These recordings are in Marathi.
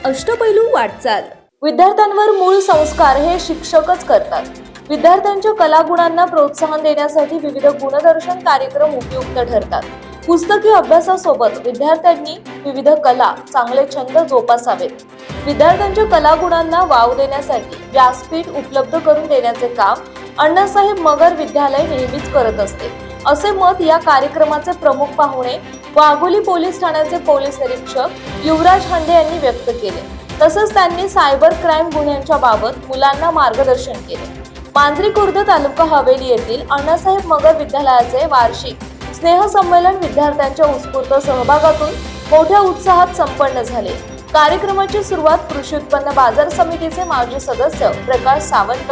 अष्टपैलू वाटचाल. विद्यार्थ्यांवर मूळ संस्कार हे शिक्षकच करतात. विद्यार्थ्यांच्या कलागुणांना प्रोत्साहन देण्यासाठी विविध गुणदर्शन कार्यक्रम उपयुक्त ठरतात. पुस्तकी अभ्यासासोबत विद्यार्थ्यांनी विविध कला, चांगले छंद जोपासावेत. विद्यार्थ्यांच्या कलागुणांना वाव देण्यासाठी व्यासपीठ उपलब्ध करून देण्याचे काम अण्णासाहेब मगर विद्यालय नेहमीच करत असते, असे मत या कार्यक्रमाचे प्रमुख पाहुणे वाघोली पोलीस ठाण्याचे पोलीस निरीक्षक युवराज हंडे यांनी व्यक्त केले. तसंच त्यांनी सायबर क्राईम गुन्ह्यांच्या बाबत मुलांना मार्गदर्शन केले. मांजरी खुर्द तालुका हवेली येथील अण्णासाहेब मगर विद्यालयाचे वार्षिक स्नेहसंमेलन विद्यार्थ्यांच्या उत्स्फूर्त सहभागातून मोठ्या उत्साहात संपन्न झाले. कार्यक्रमाची सुरुवात कृषी उत्पन्न बाजार समितीचे माजी सदस्य प्रकाश सावंत,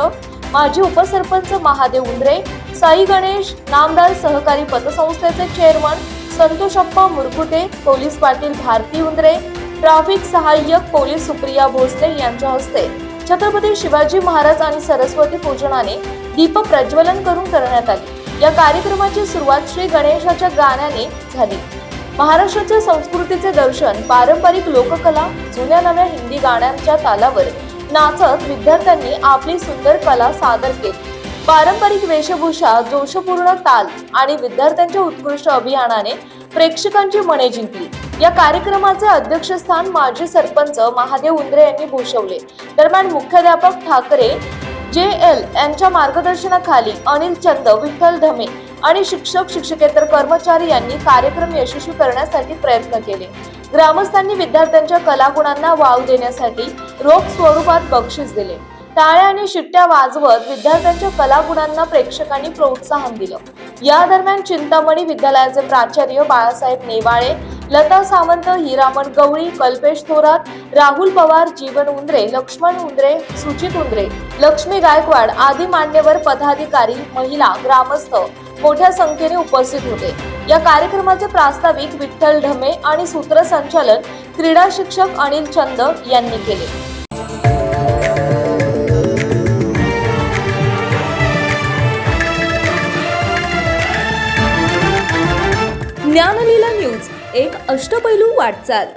माजी उपसरपंच महादेव उंद्रे, साई गणेश, नामदार सहकारी पतसंस्थेचे chairman Santoshappa Murkute, police Patil Bharati Undre, traffic सहाय्यक पोलीस सुप्रिया भोसले यांच्या हस्ते छत्रपती शिवाजी महाराज आणि सरस्वती पूजनाने दीप प्रज्वलन करून करण्यात आली. या कार्यक्रमाची सुरुवात श्री गणेशाच्या गाण्याने झाली. महाराष्ट्राच्या संस्कृतीचे दर्शन, पारंपरिक लोककला, जुन्या नव्या हिंदी गाण्यांच्या तालावर नाचत विद्यार्थ्यांनी आपली सुंदर कला सादर केली. पारंपरिक वेशभूषा, जोशपूर्ण ताल आणि विद्यार्थ्यांच्या उत्कृष्ट अभियानाने प्रेक्षकांची मने जिंकली. या कार्यक्रमाचे अध्यक्षस्थान माजी सरपंच महादेव उंद्रे यांनी भूषवले. दरम्यान मुख्याध्यापक ठाकरे JL यांच्या मार्गदर्शनाखाली अनिल चंद, विठ्ठल धमे आणि शिक्षक शिक्षकेतर कर्मचारी यांनी कार्यक्रम यशस्वी करण्यासाठी प्रयत्न केले. ग्रामस्थांनी विद्यार्थ्यांच्या कलागुणांना वाव देण्यासाठी रोख स्वरूपात बक्षीस दिले. टाळ्या आणि शिट्ट्या वाजवत विद्यार्थ्यांच्या कलागुणांना प्रेक्षकांनी प्रोत्साहन दिलं. या दरम्यान चिंतामणी विद्यालयाचे प्राचार्य बाळासाहेब नेवाळे, लता सावंत, हिरामण गवळी, कल्पेश थोरात, राहुल पवार, जीवन उंद्रे, लक्ष्मण उंद्रे, सुचित उंद्रे, लक्ष्मी गायकवाड आदी मान्यवर पदाधिकारी, महिला, ग्रामस्थ मोठ्या संख्येने उपस्थित होते. या कार्यक्रमाचे प्रास्ताविक विठ्ठल ढमे आणि सूत्रसंचालन क्रीडा शिक्षक अनिल चंद यांनी केले. ज्ञानलीला न्यूज, एक अष्टपैलू वाटचाल.